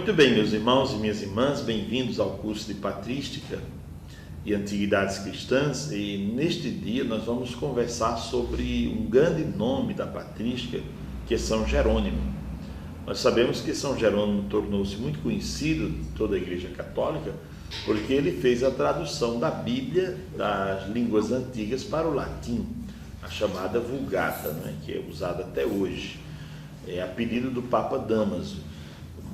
Muito bem, meus irmãos e minhas irmãs, bem-vindos ao curso de Patrística e Antiguidades Cristãs. E neste dia nós vamos conversar sobre um grande nome da patrística, que é São Jerônimo. Nós sabemos que São Jerônimo tornou-se muito conhecido em toda a Igreja Católica porque ele fez a tradução da Bíblia das línguas antigas para o latim, a chamada Vulgata, que é usada até hoje. É a pedido do Papa Dámaso.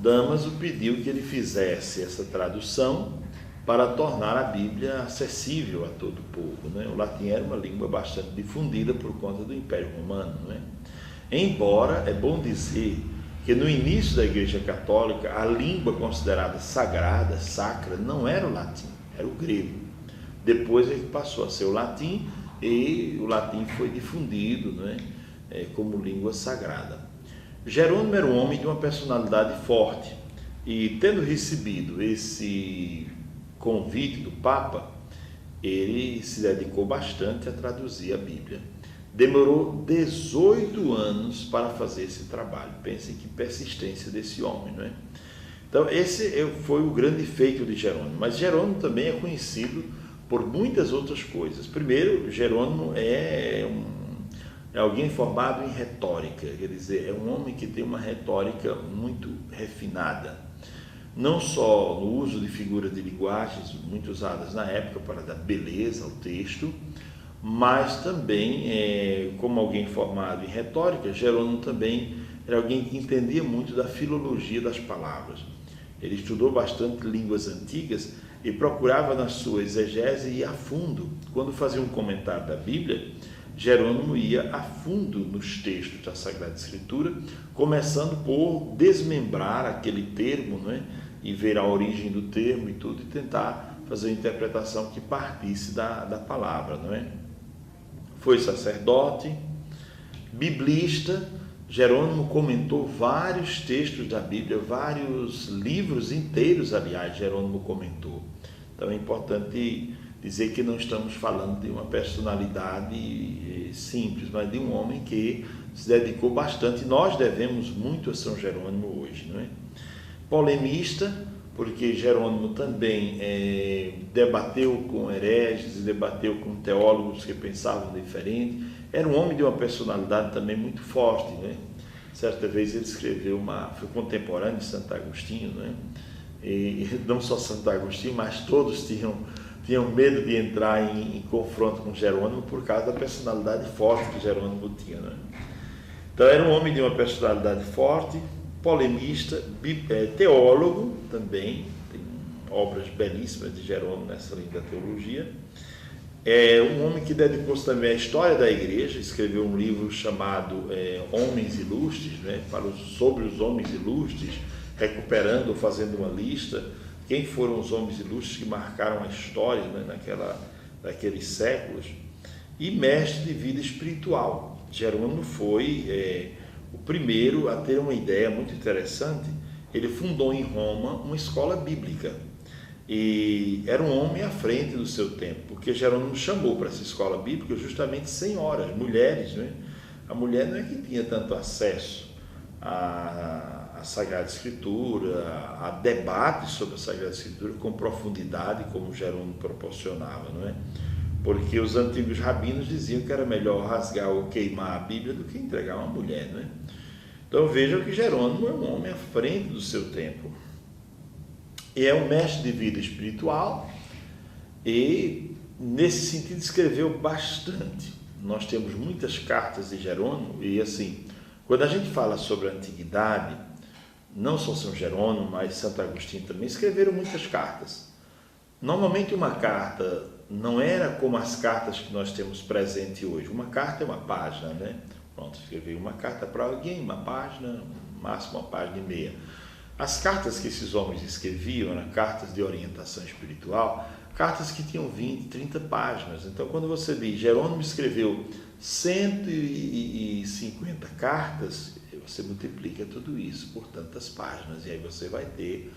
Dámaso pediu que ele fizesse essa tradução para tornar a Bíblia acessível a todo o povo. O latim era uma língua bastante difundida por conta do Império Romano. Embora, é bom dizer que no início da Igreja Católica, a língua considerada sagrada, sacra, não era o latim, era o grego. Depois ele passou a ser o latim e o latim foi difundido como língua sagrada. Jerônimo era um homem de uma personalidade forte e, tendo recebido esse convite do Papa, ele se dedicou bastante a traduzir a Bíblia. Demorou 18 anos para fazer esse trabalho. Pensem que persistência desse homem, Então, esse foi o grande feito de Jerônimo. Mas Jerônimo também é conhecido por muitas outras coisas. Primeiro, Jerônimo é alguém formado em retórica, quer dizer, é um homem que tem uma retórica muito refinada, não só no uso de figuras de linguagens muito usadas na época para dar beleza ao texto, mas também, como alguém formado em retórica, Jerônimo também era alguém que entendia muito da filologia das palavras. Ele estudou bastante línguas antigas e procurava na sua exegese ir a fundo. Quando fazia um comentário da Bíblia, Jerônimo ia a fundo nos textos da Sagrada Escritura, começando por desmembrar aquele termo, e ver a origem do termo e tudo, e tentar fazer uma interpretação que partisse da palavra. Foi sacerdote, biblista. Jerônimo comentou vários textos da Bíblia, vários livros inteiros, aliás, Jerônimo comentou. Então é importante dizer que não estamos falando de uma personalidade simples, mas de um homem que se dedicou bastante. Nós devemos muito a São Jerônimo hoje. Polemista, porque Jerônimo também debateu com hereges e debateu com teólogos que pensavam diferente. Era um homem de uma personalidade também muito forte. Certa vez ele escreveu foi contemporâneo de Santo Agostinho, E não só Santo Agostinho, mas todos tinham medo de entrar em confronto com Jerônimo por causa da personalidade forte que Jerônimo tinha. Então era um homem de uma personalidade forte, polemista, teólogo também, tem obras belíssimas de Jerônimo nessa linha da teologia. É um homem que dedicou-se também à história da igreja, escreveu um livro chamado Homens Ilustres, sobre os homens ilustres, recuperando, fazendo uma lista, quem foram os homens ilustres que marcaram a história naqueles séculos, e mestre de vida espiritual. Jerônimo foi o primeiro a ter uma ideia muito interessante. Ele fundou em Roma uma escola bíblica e era um homem à frente do seu tempo, porque Jerônimo chamou para essa escola bíblica justamente senhoras, mulheres. A mulher não é que tinha tanto acesso a Sagrada Escritura, a debates sobre a Sagrada Escritura com profundidade, como Jerônimo proporcionava, Porque os antigos rabinos diziam que era melhor rasgar ou queimar a Bíblia do que entregar uma mulher, Então vejam que Jerônimo é um homem à frente do seu tempo. E é um mestre de vida espiritual e, nesse sentido, escreveu bastante. Nós temos muitas cartas de Jerônimo e, assim, quando a gente fala sobre a antiguidade, não só São Jerônimo, mas Santo Agostinho também escreveram muitas cartas. Normalmente uma carta não era como as cartas que nós temos presente hoje. Uma carta é uma página, Pronto, escrevi uma carta para alguém, uma página, máximo uma página e meia. As cartas que esses homens escreviam eram cartas de orientação espiritual, cartas que tinham 20, 30 páginas. Então, quando você diz Jerônimo escreveu 150 cartas, você multiplica tudo isso por tantas páginas, e aí você vai ter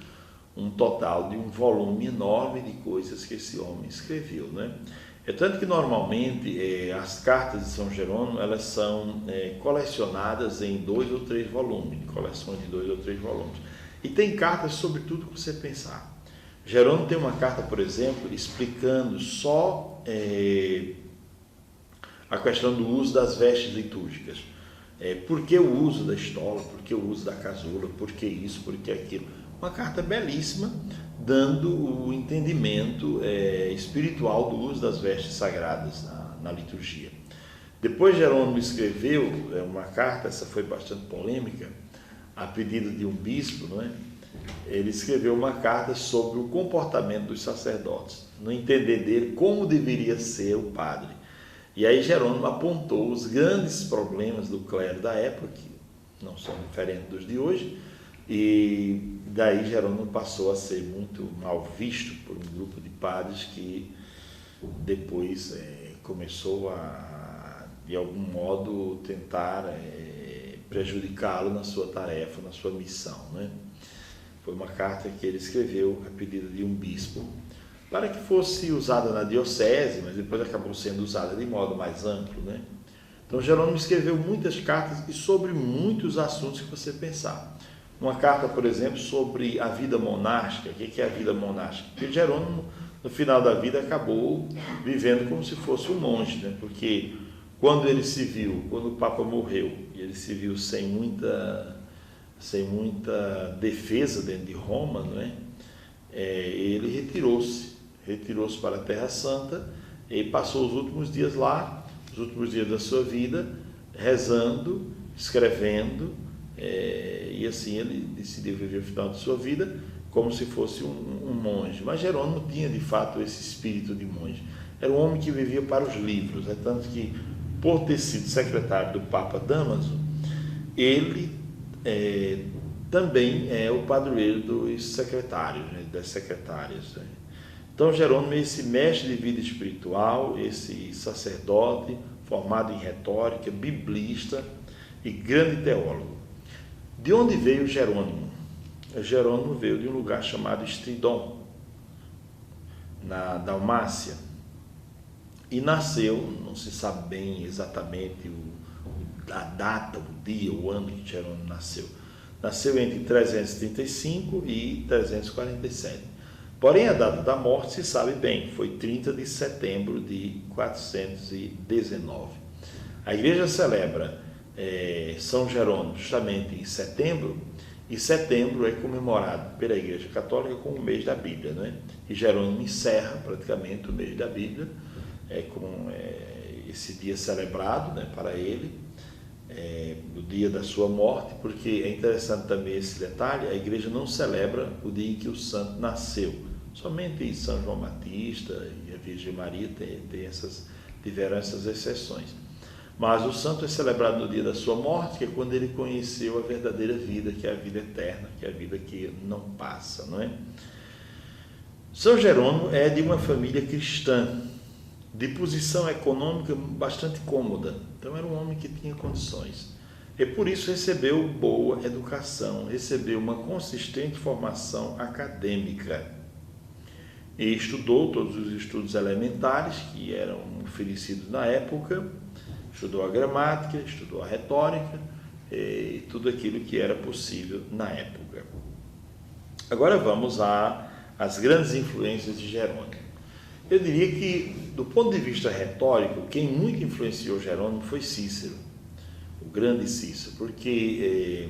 um total de um volume enorme de coisas que esse homem escreveu. É tanto que normalmente as cartas de São Jerônimo elas são colecionadas em 2 ou 3 volumes, coleções de 2 ou 3 volumes. E tem cartas sobre tudo que você pensar. Jerônimo tem uma carta, por exemplo, explicando só a questão do uso das vestes litúrgicas. Por que o uso da estola, por que o uso da casula, por que isso, por que aquilo. Uma carta belíssima, dando o entendimento espiritual do uso das vestes sagradas na liturgia. Depois Jerônimo escreveu uma carta, essa foi bastante polêmica, a pedido de um bispo, não é? Ele escreveu uma carta sobre o comportamento dos sacerdotes, no entender dele como deveria ser o padre. E aí Jerônimo apontou os grandes problemas do clero da época, que não são diferentes dos de hoje, e daí Jerônimo passou a ser muito mal visto por um grupo de padres que depois começou a, de algum modo, tentar prejudicá-lo na sua tarefa, na sua missão, né? Foi uma carta que ele escreveu a pedido de um bispo, para que fosse usada na diocese, mas depois acabou sendo usada de modo mais amplo, né? Então Jerônimo escreveu muitas cartas e sobre muitos assuntos que você pensar. Uma carta, por exemplo, sobre a vida monástica. O que é a vida monástica? Porque Jerônimo, no final da vida, acabou vivendo como se fosse um monge, né? Porque quando ele se viu, quando o Papa morreu, e ele se viu sem muita defesa dentro de Roma, não é? Ele retirou-se para a Terra Santa e passou os últimos dias lá, os últimos dias da sua vida, rezando, escrevendo, e assim ele decidiu viver o final de sua vida como se fosse um monge. Mas Jerônimo tinha de fato esse espírito de monge. Era um homem que vivia para os livros, tanto que, por ter sido secretário do Papa Dámaso, ele também é o padroeiro dos secretários, né, das secretárias. Né? Então Jerônimo é esse mestre de vida espiritual, esse sacerdote formado em retórica, biblista e grande teólogo. De onde veio Jerônimo? Jerônimo veio de um lugar chamado Estridon, na Dalmácia, e nasceu, não se sabe bem exatamente a data, o dia, o ano que Jerônimo nasceu. Nasceu entre 335 e 347. Porém, a data da morte se sabe bem, foi 30 de setembro de 419. A igreja celebra São Jerônimo justamente em setembro, e setembro é comemorado pela Igreja Católica como o mês da Bíblia, né? E Jerônimo encerra praticamente o mês da Bíblia com esse dia celebrado, né, para ele, no dia da sua morte, porque é interessante também esse detalhe: a igreja não celebra o dia em que o santo nasceu, somente São João Batista e a Virgem Maria tiveram essas exceções, mas o santo é celebrado no dia da sua morte, que é quando ele conheceu a verdadeira vida, que é a vida eterna, que é a vida que não passa, não é? São Jerônimo é de uma família cristã, de posição econômica bastante cômoda, então era um homem que tinha condições, e por isso recebeu boa educação, recebeu uma consistente formação acadêmica, e estudou todos os estudos elementares que eram oferecidos na época, estudou a gramática, estudou a retórica, e tudo aquilo que era possível na época. Agora vamos às grandes influências de Jerônimo. Eu diria que, do ponto de vista retórico, quem muito influenciou Jerônimo foi Cícero, o grande Cícero, porque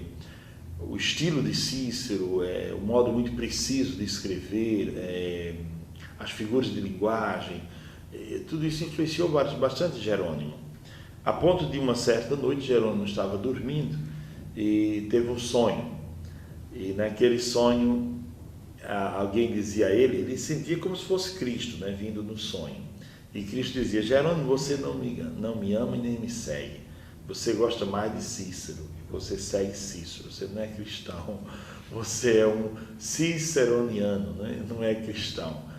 o estilo de Cícero, o modo muito preciso de escrever, as figuras de linguagem, tudo isso influenciou bastante Jerônimo, a ponto de uma certa noite Jerônimo estava dormindo e teve um sonho, e naquele sonho alguém dizia a ele, ele sentia como se fosse Cristo, né, vindo no sonho, e Cristo dizia: Jerônimo, você não me ama e nem me segue, você gosta mais de Cícero, você segue Cícero, você não é cristão, você é um ciceroniano, né? Não é cristão.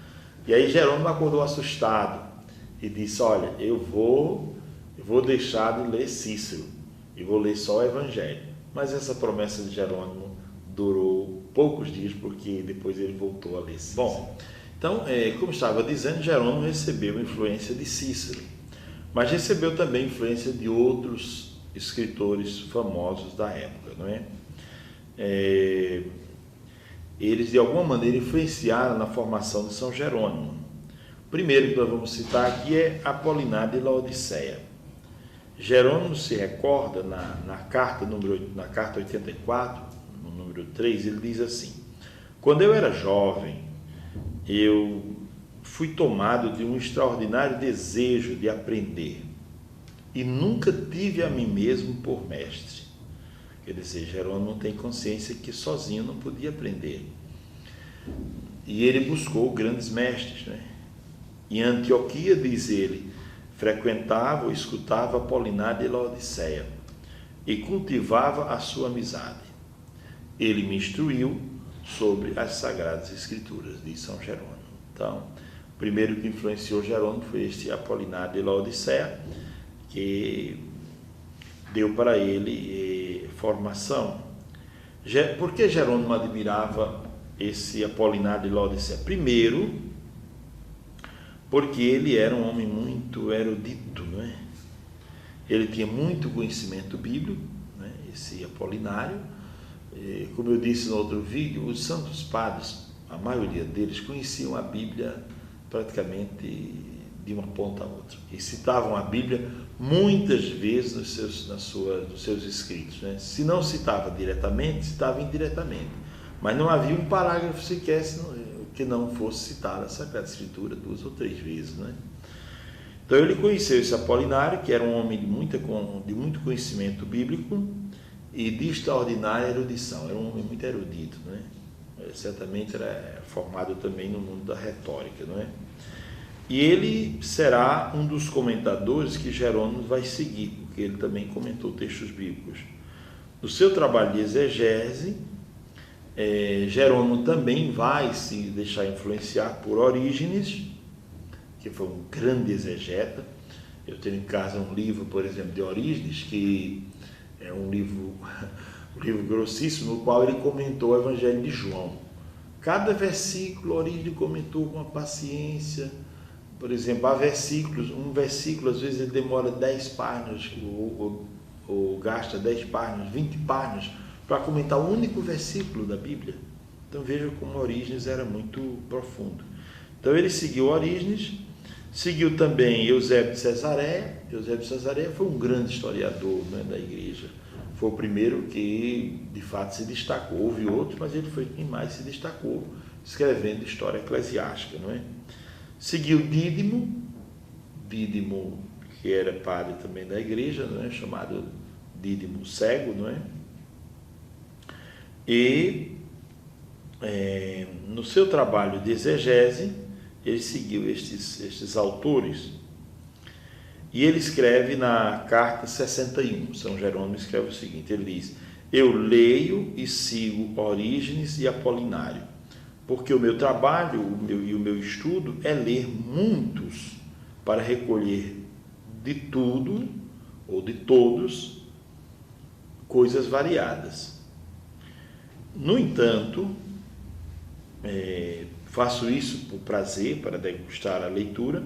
E aí Jerônimo acordou assustado e disse: olha, eu vou deixar de ler Cícero e vou ler só o Evangelho. Mas essa promessa de Jerônimo durou poucos dias, porque depois ele voltou a ler Cícero. Bom, então, como estava dizendo, Jerônimo recebeu influência de Cícero, mas recebeu também influência de outros escritores famosos da época, não é? eles de alguma maneira influenciaram na formação de São Jerônimo. O primeiro que nós vamos citar aqui é Apolinário de Laodiceia. Jerônimo se recorda na carta 84, no número 3, ele diz assim: quando eu era jovem, eu fui tomado de um extraordinário desejo de aprender e nunca tive a mim mesmo por mestre. Quer dizer, Jerônimo tem consciência que sozinho não podia aprender. E ele buscou grandes mestres, né? Em Antioquia, diz ele, frequentava ou escutava Apolinário de Laodiceia e cultivava a sua amizade. Ele me instruiu sobre as Sagradas Escrituras, diz São Jerônimo. Então, o primeiro que influenciou Jerônimo foi este Apolinário de Laodiceia, que deu para ele formação. Por que Jerônimo admirava esse Apolinário de Laodiceia? Primeiro, porque ele era um homem muito erudito, não é? Ele tinha muito conhecimento bíblico, né? Esse Apolinário. Como eu disse no outro vídeo, os santos padres, a maioria deles, conheciam a Bíblia praticamente de uma ponta a outra. E citavam a Bíblia muitas vezes nos seus escritos, né? Se não citava diretamente, citava indiretamente. Mas não havia um parágrafo sequer que não fosse citada a Sagrada Escritura 2 ou 3 vezes, né? Então ele conheceu esse Apolinário, que era um homem de muito conhecimento bíblico e de extraordinária erudição. Era um homem muito erudito, né? Certamente era formado também no mundo da retórica, não é? E ele será um dos comentadores que Jerônimo vai seguir, porque ele também comentou textos bíblicos. No seu trabalho de exegese, Jerônimo também vai se deixar influenciar por Orígenes, que foi um grande exegeta. Eu tenho em casa um livro, por exemplo, de Orígenes, que é um livro grossíssimo, no qual ele comentou o Evangelho de João. Cada versículo Orígenes comentou com uma paciência. Por exemplo, há versículos, um versículo às vezes ele demora 10 páginas, ou gasta 10 páginas, 20 páginas, para comentar o único versículo da Bíblia. Então veja como Orígenes era muito profundo. Então ele seguiu Orígenes, seguiu também Eusébio de Cesareia. Eusébio de Cesareia foi um grande historiador, né, da igreja. Foi o primeiro que de fato se destacou. Houve outros, mas ele foi quem mais se destacou, escrevendo história eclesiástica, não é? Seguiu Dídimo, que era padre também da igreja, não é? Chamado Dídimo cego, não é? E no seu trabalho de exegese, ele seguiu estes autores. E ele escreve na carta 61, São Jerônimo escreve o seguinte, ele diz: eu leio e sigo Orígenes e Apolinário, porque o meu trabalho e o meu estudo é ler muitos para recolher de tudo ou de todos coisas variadas. No entanto, faço isso por prazer, para degustar a leitura,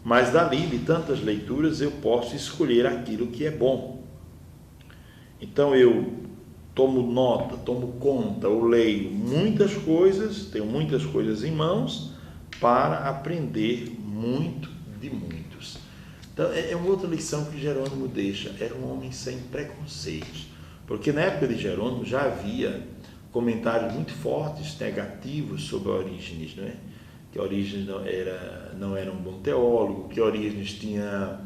mas dali de tantas leituras eu posso escolher aquilo que é bom. Então eu tomo nota, tomo conta, eu leio muitas coisas, tenho muitas coisas em mãos para aprender muito de muitos. Então é uma outra lição que Jerônimo deixa, era um homem sem preconceitos, porque na época de Jerônimo já havia comentários muito fortes, negativos sobre Orígenes, não é? Que Orígenes não era um bom teólogo, que Orígenes tinha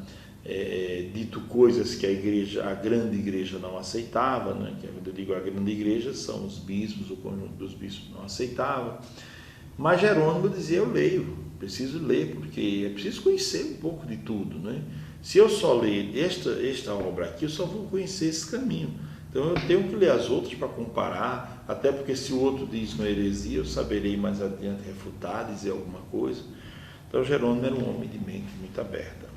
dito coisas que a grande igreja não aceitava, né? Que quando eu digo a grande igreja são os bispos, o conjunto dos bispos não aceitava. Mas Jerônimo dizia: eu leio, preciso ler, porque é preciso conhecer um pouco de tudo, né? Se eu só ler esta obra aqui, eu só vou conhecer esse caminho. Então eu tenho que ler as outras para comparar, até porque se o outro diz uma heresia, eu saberei mais adiante refutar, dizer alguma coisa. Então Jerônimo era um homem de mente muito aberta.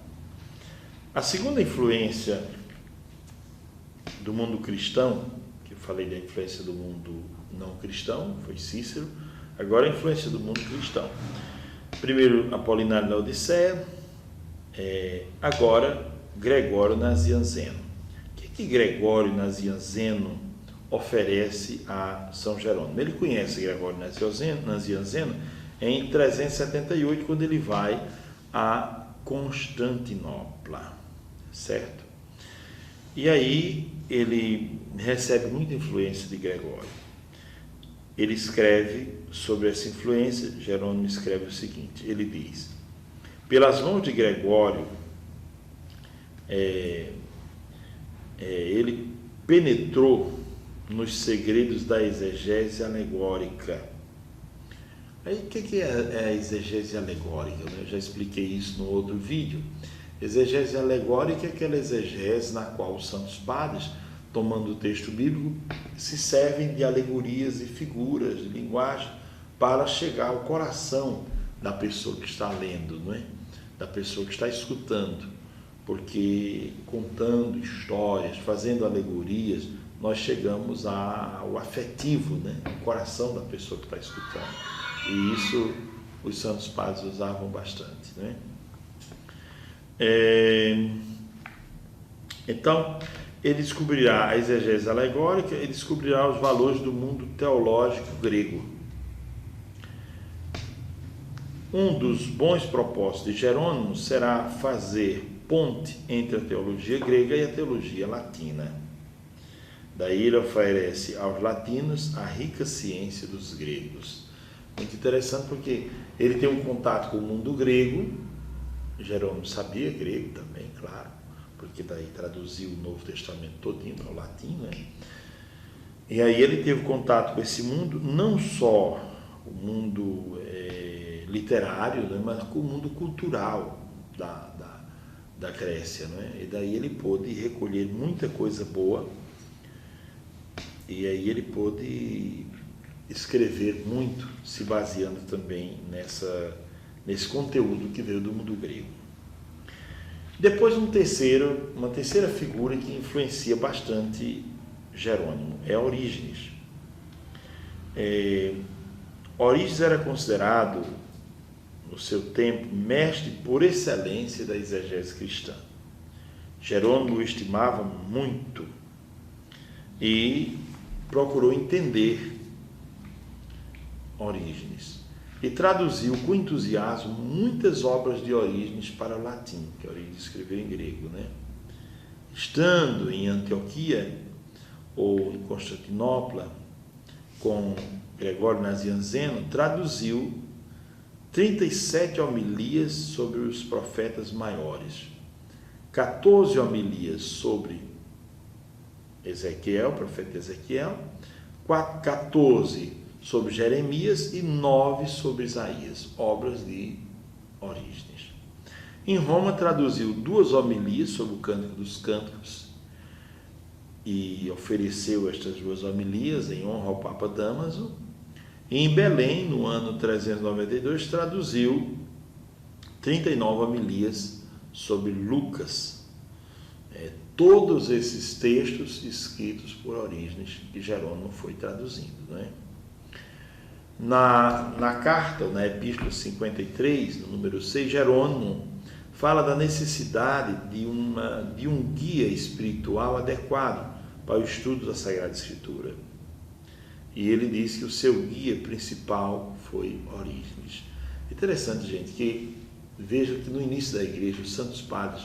A segunda influência do mundo cristão, que eu falei da influência do mundo não cristão, foi Cícero, agora a influência do mundo cristão. Primeiro Apolinário de Laodiceia, agora Gregório Nazianzeno. O que Gregório Nazianzeno oferece a São Jerônimo. Ele conhece Gregório Nazianzeno em 378, quando ele vai a Constantinopla, certo? E aí ele recebe muita influência de Gregório. Ele escreve sobre essa influência. Jerônimo escreve o seguinte, ele diz: pelas mãos de Gregório, ele penetrou nos segredos da exegese alegórica. Aí, o que é a exegese alegórica? Eu já expliquei isso no outro vídeo. Exegese alegórica é aquela exegese na qual os santos padres, tomando o texto bíblico, se servem de alegorias e figuras de linguagem para chegar ao coração da pessoa que está lendo, não é? Da pessoa que está escutando, porque contando histórias, fazendo alegorias, nós chegamos ao afetivo, né? O coração da pessoa que está escutando. E isso os santos padres usavam bastante, né? Então, ele descobrirá a exegese alegórica e descobrirá os valores do mundo teológico grego. Um dos bons propósitos de Jerônimo será fazer ponte entre a teologia grega e a teologia latina. Daí ele oferece aos latinos a rica ciência dos gregos. Muito interessante, porque ele tem um contato com o mundo grego. Jerônimo sabia grego também, claro, porque daí traduziu o Novo Testamento todinho para o latim, né? E aí ele teve contato com esse mundo, não só o mundo literário, né, mas com o mundo cultural da Grécia, né? E daí ele pôde recolher muita coisa boa, e aí ele pôde escrever muito, se baseando também nesse conteúdo que veio do mundo grego. Depois uma terceira figura que influencia bastante Jerônimo é Orígenes. Orígenes era considerado, no seu tempo, mestre por excelência da exegese cristã. Jerônimo o estimava muito e procurou entender Orígenes. E traduziu com entusiasmo muitas obras de Orígenes para o latim, que Orígenes escreveu em grego, né? Estando em Antioquia ou em Constantinopla, com Gregório Nazianzeno, traduziu 37 homilias sobre os profetas maiores, 14 homilias sobre Ezequiel, profeta Ezequiel, 14 sobre Jeremias e 9 sobre Isaías, obras de Orígenes. Em Roma traduziu 2 homilias sobre o Cântico dos Cânticos e ofereceu estas 2 homilias em honra ao Papa Dámaso. E em Belém, no ano 392, traduziu 39 homilias sobre Lucas. Todos esses textos escritos por Orígenes, que Jerônimo foi traduzindo, né? Na carta, na Epístola 53, no número 6, Jerônimo fala da necessidade de um guia espiritual adequado para o estudo da Sagrada Escritura. E ele diz que o seu guia principal foi Orígenes. Interessante, gente, que veja que no início da igreja, os santos padres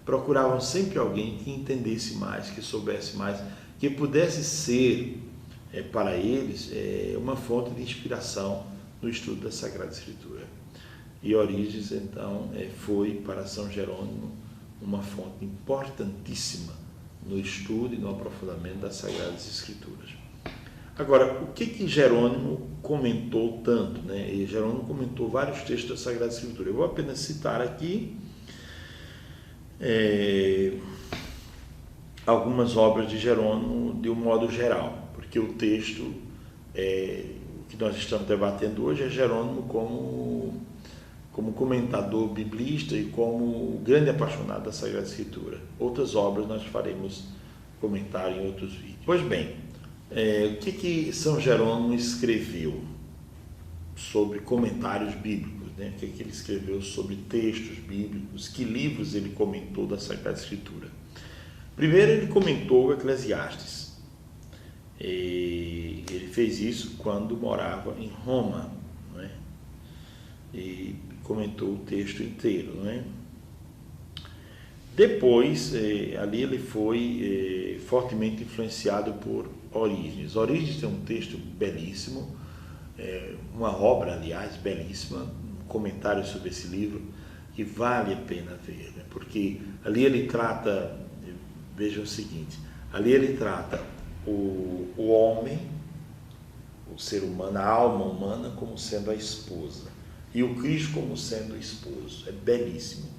procuravam sempre alguém que entendesse mais, que soubesse mais, que pudesse ser para eles uma fonte de inspiração no estudo da Sagrada Escritura. E Orígenes, então, foi para São Jerônimo uma fonte importantíssima no estudo e no aprofundamento das Sagradas Escrituras. Agora, o que Jerônimo comentou tanto, né? E Jerônimo comentou vários textos da Sagrada Escritura. Eu vou apenas citar aqui algumas obras de Jerônimo de um modo geral, porque o texto que nós estamos debatendo hoje é Jerônimo como comentador biblista e como grande apaixonado da Sagrada Escritura. Outras obras nós faremos comentar em outros vídeos. Pois bem, o que São Jerônimo escreveu sobre comentários bíblicos, né? O que ele escreveu sobre textos bíblicos, que livros ele comentou da Sagrada Escritura? Primeiro, ele comentou o Eclesiastes. E ele fez isso quando morava em Roma, não é? E comentou o texto inteiro, não é? Depois, ali ele foi fortemente influenciado por Orígenes. Orígenes tem um texto belíssimo, uma obra, aliás, belíssima, um comentário sobre esse livro que vale a pena ver, né? Porque ali ele trata, veja o seguinte, ali ele trata o homem, o ser humano, a alma humana como sendo a esposa e o Cristo como sendo o esposo. É belíssimo.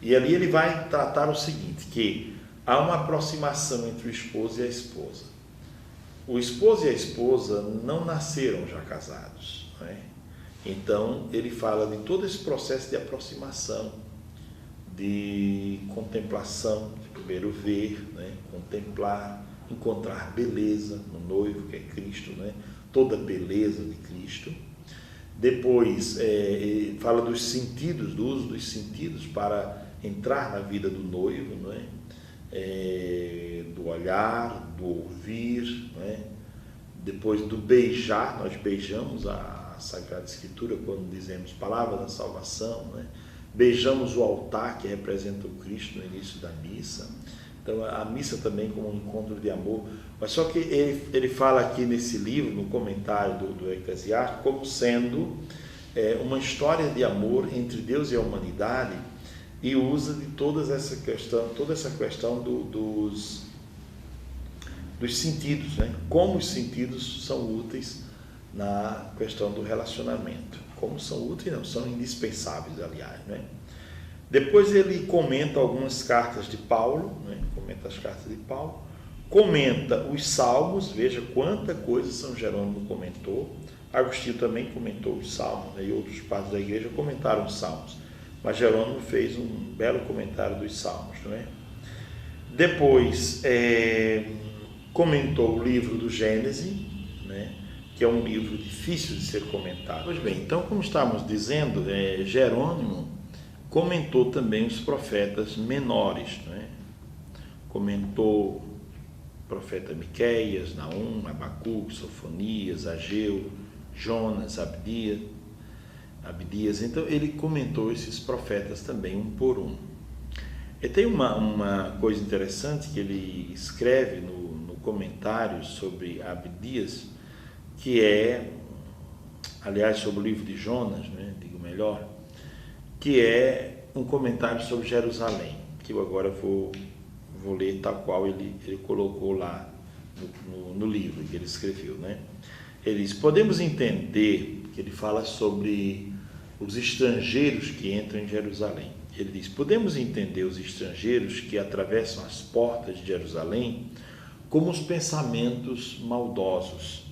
E ali ele vai tratar o seguinte, que há uma aproximação entre o esposo e a esposa. O esposo e a esposa não nasceram já casados, não é? Então ele fala de todo esse processo de aproximação, de contemplação, de primeiro ver, né? Contemplar, encontrar beleza no noivo que é Cristo, né? Toda a beleza de Cristo. Depois ele fala dos sentidos, do uso dos sentidos para entrar na vida do noivo, não é? Do olhar, do ouvir, não é? Depois do beijar, nós beijamos a Sagrada Escritura quando dizemos palavra da salvação, não é? Beijamos o altar que representa o Cristo no início da missa. Então a missa também como um encontro de amor, mas só que ele fala aqui nesse livro, no comentário do Eclesiástico, como sendo uma história de amor entre Deus e a humanidade, e usa de toda essa questão dos sentidos, né? Como os sentidos são úteis na questão do relacionamento. Como são úteis, não, são indispensáveis, aliás, né? Depois ele comenta algumas cartas de Paulo, né? Comenta as cartas de Paulo, comenta os salmos, veja quanta coisa São Jerônimo comentou. Agostinho também comentou os salmos, né? E outros padres da igreja comentaram os salmos. Mas Jerônimo fez um belo comentário dos Salmos, não é? Depois comentou o livro do Gênesis, né? Que é um livro difícil de ser comentado. Pois bem, então, como estávamos dizendo, Jerônimo comentou também os profetas menores, não é? Comentou o profeta Miqueias, Naum, Abacuque, Sofonias, Ageu, Jonas, Abdias. Então ele comentou esses profetas também um por um. E tem uma coisa interessante que ele escreve no comentário sobre Abdias, que aliás, sobre o livro de Jonas, né, digo melhor, que é um comentário sobre Jerusalém, que eu agora vou ler tal qual ele colocou lá no livro que ele escreveu, né? Ele diz, podemos entender que ele fala sobre os estrangeiros que entram em Jerusalém. Ele diz, podemos entender os estrangeiros que atravessam as portas de Jerusalém como os pensamentos maldosos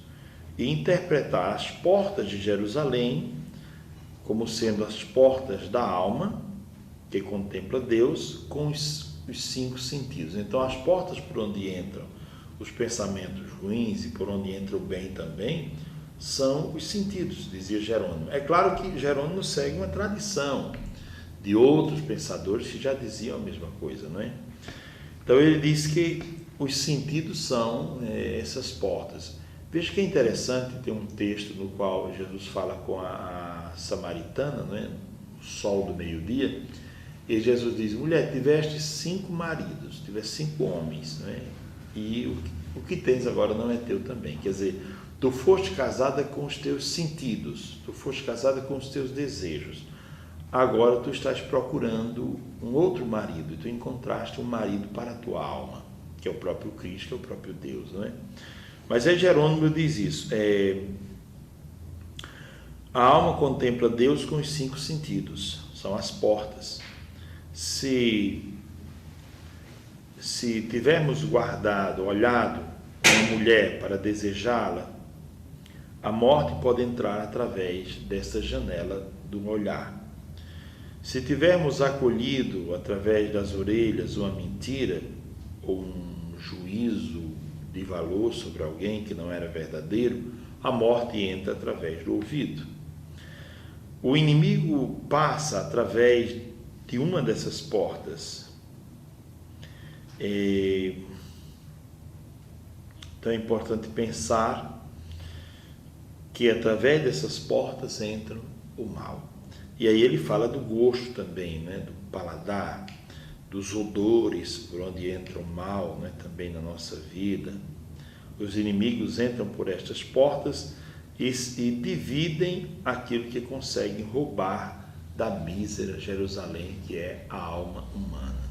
e interpretar as portas de Jerusalém como sendo as portas da alma que contempla Deus com os 5 sentidos. Então as portas por onde entram os pensamentos ruins e por onde entra o bem também são os sentidos, dizia Jerônimo. É claro que Jerônimo segue uma tradição de outros pensadores que já diziam a mesma coisa, não é? Então ele diz que os sentidos são essas portas. Veja que é interessante, tem um texto no qual Jesus fala com a samaritana, não é? O sol do meio-dia, e Jesus diz, mulher, tiveste 5 maridos, tiveste 5 homens, não é? E o que tens agora não é teu também. Quer dizer, tu foste casada com os teus sentidos, tu foste casada com os teus desejos. Agora tu estás procurando um outro marido, e tu encontraste um marido para a tua alma, que é o próprio Cristo, que é o próprio Deus, não é? Mas Jerônimo diz isso, a alma contempla Deus com os 5 sentidos, são as portas. Se tivermos olhado uma mulher para desejá-la, a morte pode entrar através dessa janela do olhar. Se tivermos acolhido através das orelhas uma mentira ou um juízo de valor sobre alguém que não era verdadeiro, a morte entra através do ouvido. O inimigo passa através de uma dessas portas. Então é importante pensar que através dessas portas entra o mal. E aí ele fala do gosto também, né? Do paladar, dos odores, por onde entra o mal, né? Também na nossa vida. Os inimigos entram por estas portas e dividem aquilo que conseguem roubar da mísera Jerusalém, que é a alma humana.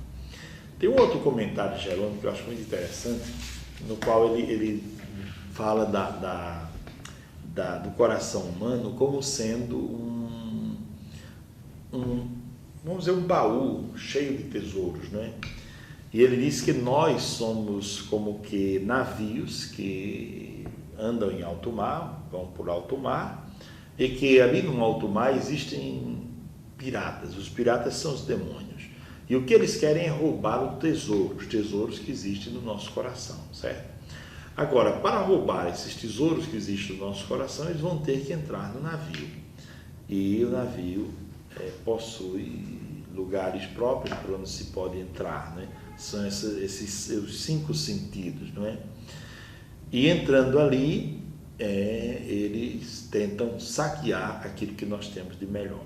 Tem um outro comentário de Jerônimo que eu acho muito interessante, no qual ele fala do coração humano como sendo vamos dizer, um baú cheio de tesouros, né? E ele diz que nós somos como que navios que andam em alto mar, vão por alto mar, e que ali no alto mar existem piratas. Os piratas são os demônios. E o que eles querem é roubar os tesouros que existem no nosso coração, certo? Agora, para roubar esses tesouros que existem no nosso coração, eles vão ter que entrar no navio. E o navio possui lugares próprios por onde se pode entrar, né? São esses 5 sentidos, não é? E entrando ali, eles tentam saquear aquilo que nós temos de melhor.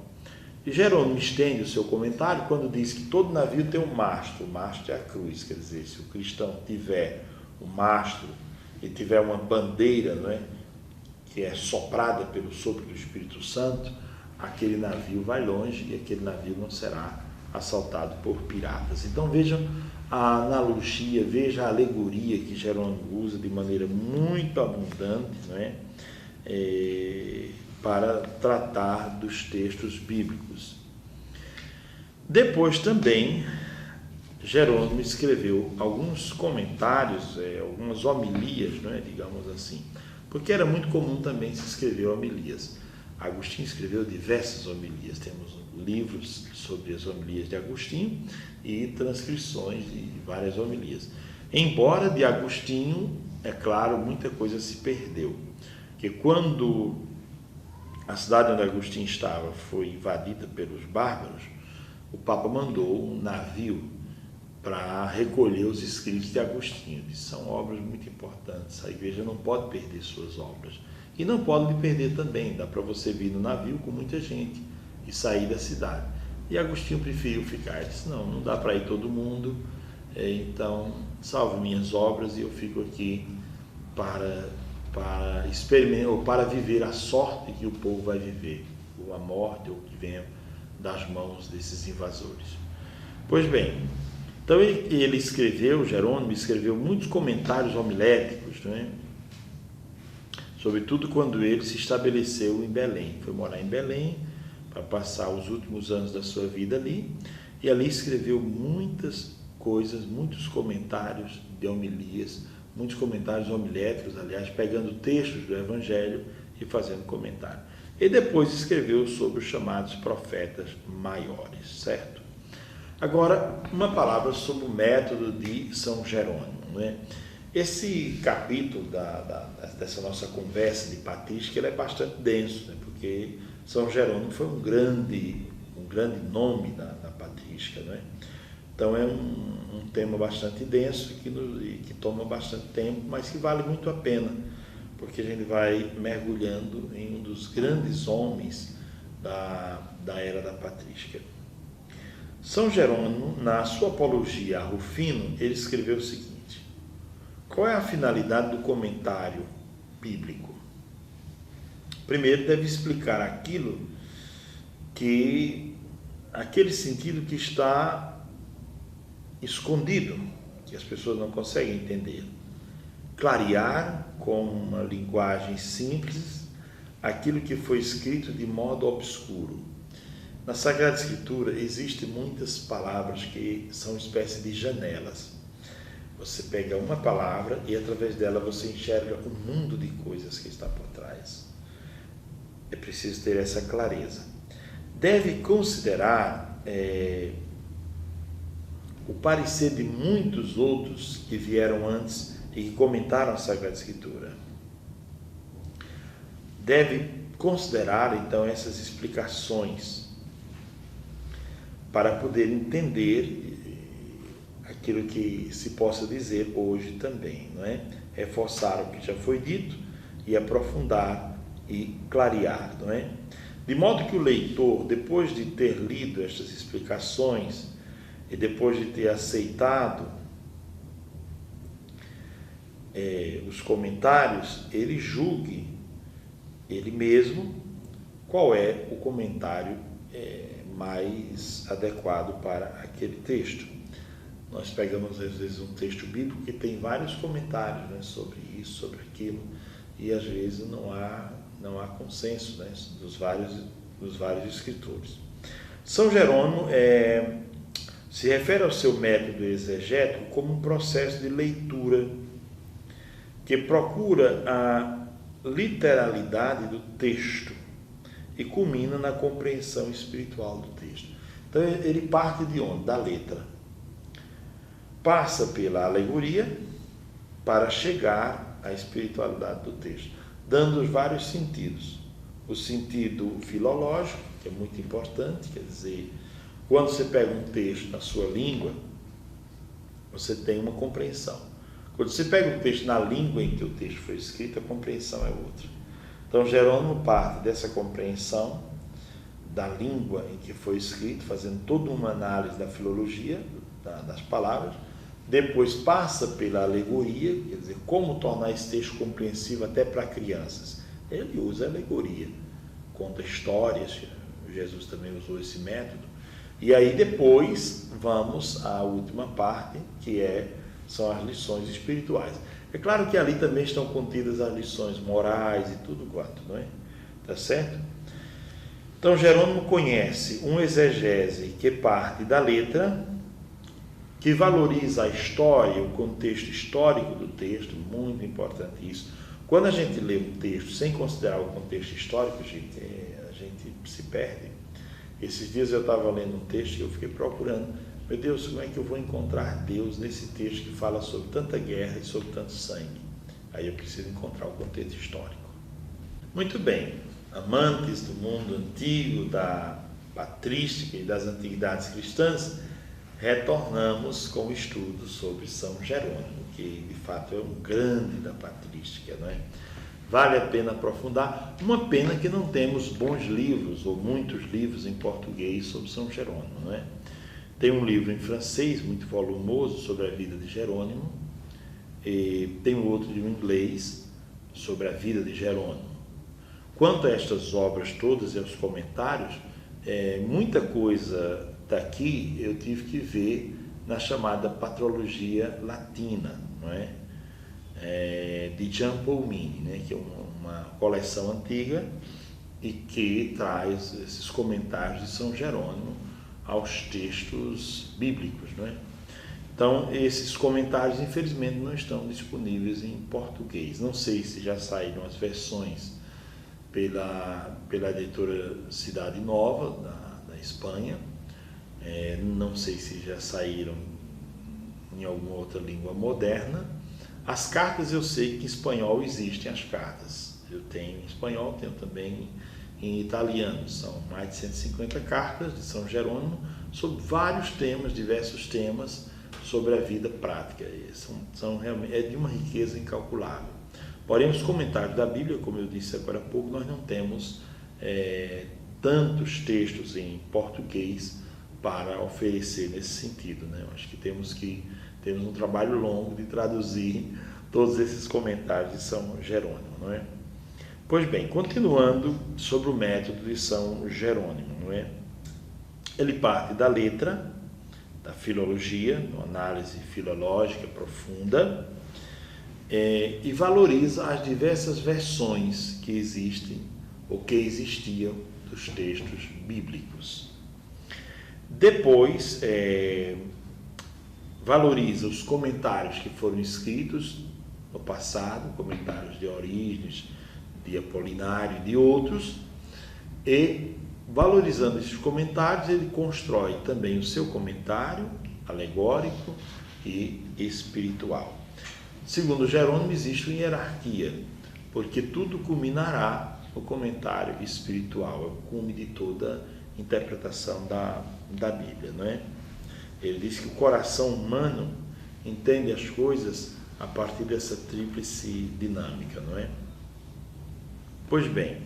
E Jerônimo estende o seu comentário quando diz que todo navio tem um mastro. O mastro é a cruz, quer dizer, se o cristão tiver o mastro e tiver uma bandeira, não é? Que é soprada pelo sopro do Espírito Santo, aquele navio vai longe e aquele navio não será assaltado por piratas. Então vejam a analogia, veja a alegoria que Jerônimo usa de maneira muito abundante, não é? Para tratar dos textos bíblicos. Depois também Jerônimo escreveu alguns comentários, algumas homilias, não é? Digamos assim, porque era muito comum também se escrever homilias. Agostinho escreveu diversas homilias, temos livros sobre as homilias de Agostinho e transcrições de várias homilias. Embora de Agostinho, é claro, muita coisa se perdeu, porque quando a cidade onde Agostinho estava foi invadida pelos bárbaros, o Papa mandou um navio para recolher os escritos de Agostinho. São obras muito importantes, a igreja não pode perder suas obras. E não pode lhe perder também, dá para você vir no navio com muita gente e sair da cidade. E Agostinho preferiu ficar, ele disse, não dá para ir todo mundo, então salve minhas obras e eu fico aqui para experimentar, ou para viver a sorte que o povo vai viver, ou a morte, ou que venha das mãos desses invasores. Pois bem, então ele escreveu, Jerônimo escreveu muitos comentários homiléticos, não é? Sobretudo quando ele se estabeleceu em Belém. Foi morar em Belém para passar os últimos anos da sua vida ali, e ali escreveu muitas coisas, muitos comentários de homilias, muitos comentários homiléticos, aliás, pegando textos do Evangelho e fazendo comentário. E depois escreveu sobre os chamados profetas maiores, certo? Agora, uma palavra sobre o método de São Jerônimo, não é? Esse capítulo dessa nossa conversa de patrística, ele é bastante denso, né? Porque São Jerônimo foi um grande nome da patrística, né? Então é um tema bastante denso que toma bastante tempo, mas que vale muito a pena, porque a gente vai mergulhando em um dos grandes homens da era da patrística. São Jerônimo, na sua apologia a Rufino, ele escreveu o seguinte: qual é a finalidade do comentário bíblico? Primeiro, deve explicar aquele sentido que está escondido, que as pessoas não conseguem entender. Clarear com uma linguagem simples aquilo que foi escrito de modo obscuro. Na Sagrada Escritura existem muitas palavras que são espécie de janelas. Você pega uma palavra e através dela você enxerga um mundo de coisas que está por trás. É preciso ter essa clareza. Deve considerar o parecer de muitos outros que vieram antes e que comentaram a Sagrada Escritura. Deve considerar, então, essas explicações para poder entender aquilo que se possa dizer hoje também, não é? Reforçar o que já foi dito e aprofundar e clarear, não é? De modo que o leitor, depois de ter lido estas explicações e depois de ter aceitado os comentários, ele julgue ele mesmo qual é o comentário mais adequado para aquele texto. Nós pegamos às vezes um texto bíblico que tem vários comentários, né, sobre isso, sobre aquilo, e às vezes não há consenso, né, dos vários escritores. São Jerônimo se refere ao seu método exegético como um processo de leitura que procura a literalidade do texto e culmina na compreensão espiritual do texto. Então ele parte de onde? Da letra. Passa pela alegoria para chegar à espiritualidade do texto, dando os vários sentidos. O sentido filológico, que é muito importante, quer dizer, quando você pega um texto na sua língua, você tem uma compreensão. Quando você pega um texto na língua em que o texto foi escrito, a compreensão é outra. Então, Jerônimo parte dessa compreensão da língua em que foi escrito, fazendo toda uma análise da filologia, das palavras, depois passa pela alegoria, quer dizer, como tornar esse texto compreensível até para crianças. Ele usa alegoria, conta histórias, Jesus também usou esse método. E aí depois vamos à última parte, que são as lições espirituais. É claro que ali também estão contidas as lições morais e tudo quanto, não é? Tá certo? Então, Jerônimo conhece um exegese que parte da letra, que valoriza a história, o contexto histórico do texto, muito importante isso. Quando a gente lê um texto sem considerar o contexto histórico, a gente se perde. Esses dias eu estava lendo um texto e eu fiquei procurando, meu Deus, como é que eu vou encontrar Deus nesse texto que fala sobre tanta guerra e sobre tanto sangue? Aí eu preciso encontrar o contexto histórico. Muito bem, amantes do mundo antigo, da patrística e das antiguidades cristãs, retornamos com o estudo sobre São Jerônimo, que de fato é um grande da patrística, não é? Vale a pena aprofundar. Uma pena que não temos bons livros, ou muitos livros em português sobre São Jerônimo, não é? Tem um livro em francês, muito volumoso, sobre a vida de Jerônimo, e tem um outro em inglês, sobre a vida de Jerônimo. Quanto a estas obras todas e aos comentários, muita coisa daqui eu tive que ver na chamada Patrologia Latina, não é? De Jean Paul Mini, né? Que é uma coleção antiga e que traz esses comentários de São Jerônimo aos textos bíblicos, não é? Então, esses comentários, infelizmente, não estão disponíveis em português. Não sei se já saíram as versões pela editora Cidade Nova, da Espanha. Não sei se já saíram em alguma outra língua moderna. As cartas eu sei que em espanhol existem as cartas. Eu tenho em espanhol, tenho também em italiano. São mais de 150 cartas de São Jerônimo sobre vários temas, diversos temas sobre a vida prática. São realmente, é de uma riqueza incalculável. Porém, os comentários da Bíblia, como eu disse agora há pouco, nós não temos tantos textos em português para oferecer nesse sentido, né? Eu acho que temos um trabalho longo de traduzir todos esses comentários de São Jerônimo, não é? Pois bem, continuando sobre o método de São Jerônimo, não é? Ele parte da letra, da filologia, uma análise filológica profunda, e valoriza as diversas versões que existem ou que existiam dos textos bíblicos. Depois, valoriza os comentários que foram escritos no passado, comentários de Orígenes, de Apolinário e de outros, e valorizando esses comentários, ele constrói também o seu comentário alegórico e espiritual. Segundo Jerônimo, existe uma hierarquia, porque tudo culminará no comentário espiritual, é o cume de toda interpretação da Bíblia, não é? Ele diz que o coração humano entende as coisas a partir dessa tríplice dinâmica, não é? Pois bem,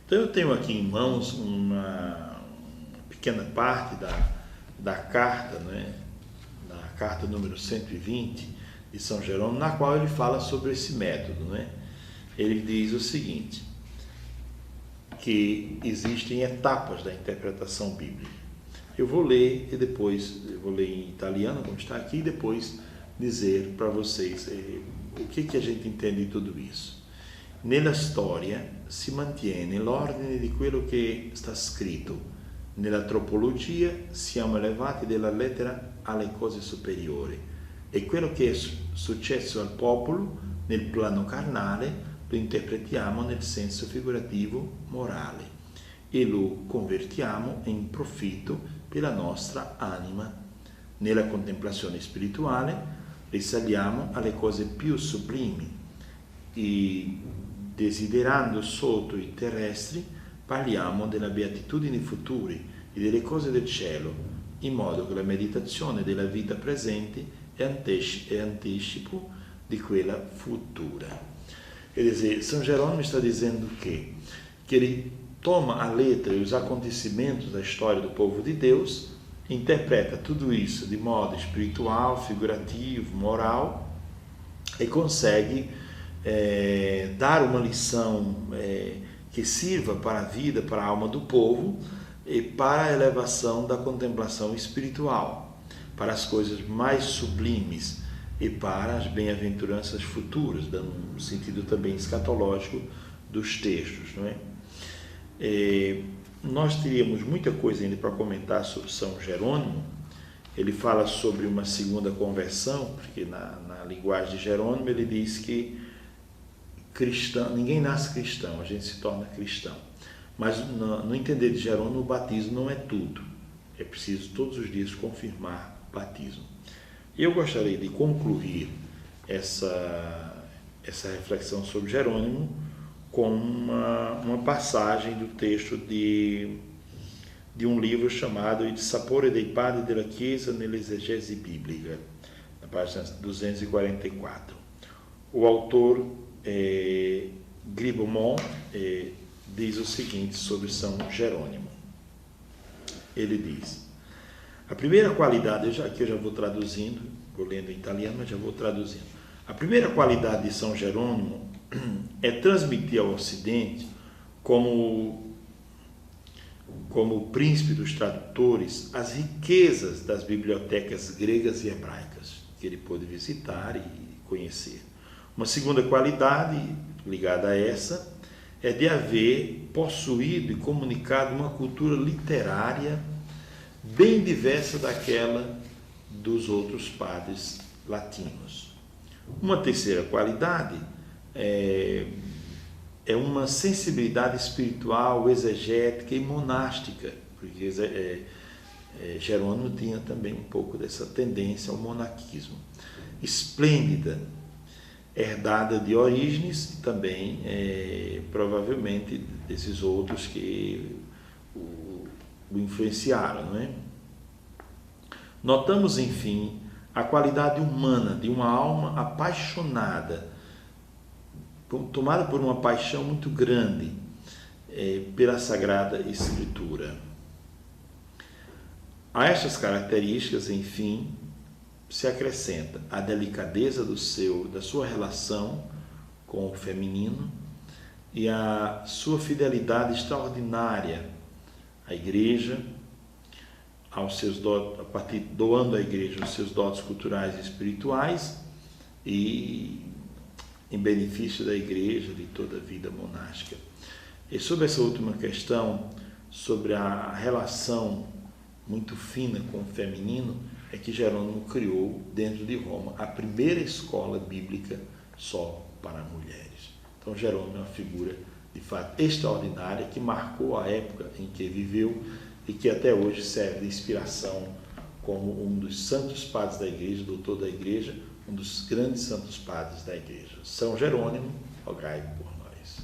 então eu tenho aqui em mãos uma pequena parte da carta, não é? Da carta número 120 de São Jerônimo, na qual ele fala sobre esse método, não é? Ele diz o seguinte, que existem etapas da interpretação bíblica. Eu vou ler e depois, eu vou ler em italiano, como está aqui, e depois dizer para vocês o que a gente entende de tudo isso. Nella storia si mantiene l'ordine di quello che sta scritto. Nella tropologia siamo elevati dalla lettera alle cose superiori. E quello che è successo al popolo nel plano carnale lo interpretiamo nel senso figurativo morale e lo convertiamo in profitto per la nostra anima. Nella contemplazione spirituale risaliamo alle cose più sublimi e desiderando sotto i terrestri parliamo della beatitudine future e delle cose del cielo, in modo che la meditazione della vita presente è anticipo di quella futura. Quer dizer, São Jerônimo está dizendo que ele toma a letra e os acontecimentos da história do povo de Deus, interpreta tudo isso de modo espiritual, figurativo, moral e consegue dar uma lição que sirva para a vida, para a alma do povo e para a elevação da contemplação espiritual, para as coisas mais sublimes e para as bem-aventuranças futuras, dando um sentido também escatológico dos textos, não é? Nós teríamos muita coisa ainda para comentar sobre São Jerônimo. Ele fala sobre uma segunda conversão, porque na linguagem de Jerônimo ele diz que ninguém nasce cristão, a gente se torna cristão. Mas no entender de Jerônimo, o batismo não é tudo. É preciso todos os dias confirmar o batismo. Eu gostaria de concluir essa reflexão sobre Jerônimo com uma passagem do texto de um livro chamado Il sapore dei padri della Chiesa nell'esegesi biblica, na página 244. O autor Gribaumont diz o seguinte sobre São Jerônimo. Ele diz: a primeira qualidade, aqui eu já vou traduzindo, vou lendo em italiano, mas já vou traduzindo. A primeira qualidade de São Jerônimo é transmitir ao Ocidente, como príncipe dos tradutores, as riquezas das bibliotecas gregas e hebraicas que ele pôde visitar e conhecer. Uma segunda qualidade ligada a essa é de haver possuído e comunicado uma cultura literária bem diversa daquela dos outros padres latinos. Uma terceira qualidade é uma sensibilidade espiritual, exegética e monástica, porque Jerônimo tinha também um pouco dessa tendência ao monaquismo. Esplêndida, herdada de Orígenes e também, provavelmente, desses outros que o influenciaram, não é? Notamos, enfim, a qualidade humana de uma alma apaixonada, tomada por uma paixão muito grande pela Sagrada Escritura. A estas características, enfim, se acrescenta a delicadeza da sua relação com o feminino e a sua fidelidade extraordinária à Igreja, aos seus doando à Igreja os seus dotes culturais e espirituais e em benefício da Igreja, de toda a vida monástica. E sobre essa última questão, sobre a relação muito fina com o feminino, é que Jerônimo criou, dentro de Roma, a primeira escola bíblica só para mulheres. Então, Jerônimo é uma figura, de fato, extraordinária, que marcou a época em que viveu e que até hoje serve de inspiração como um dos santos padres da Igreja, doutor da Igreja, um dos grandes santos padres da Igreja. São Jerônimo, rogai por nós.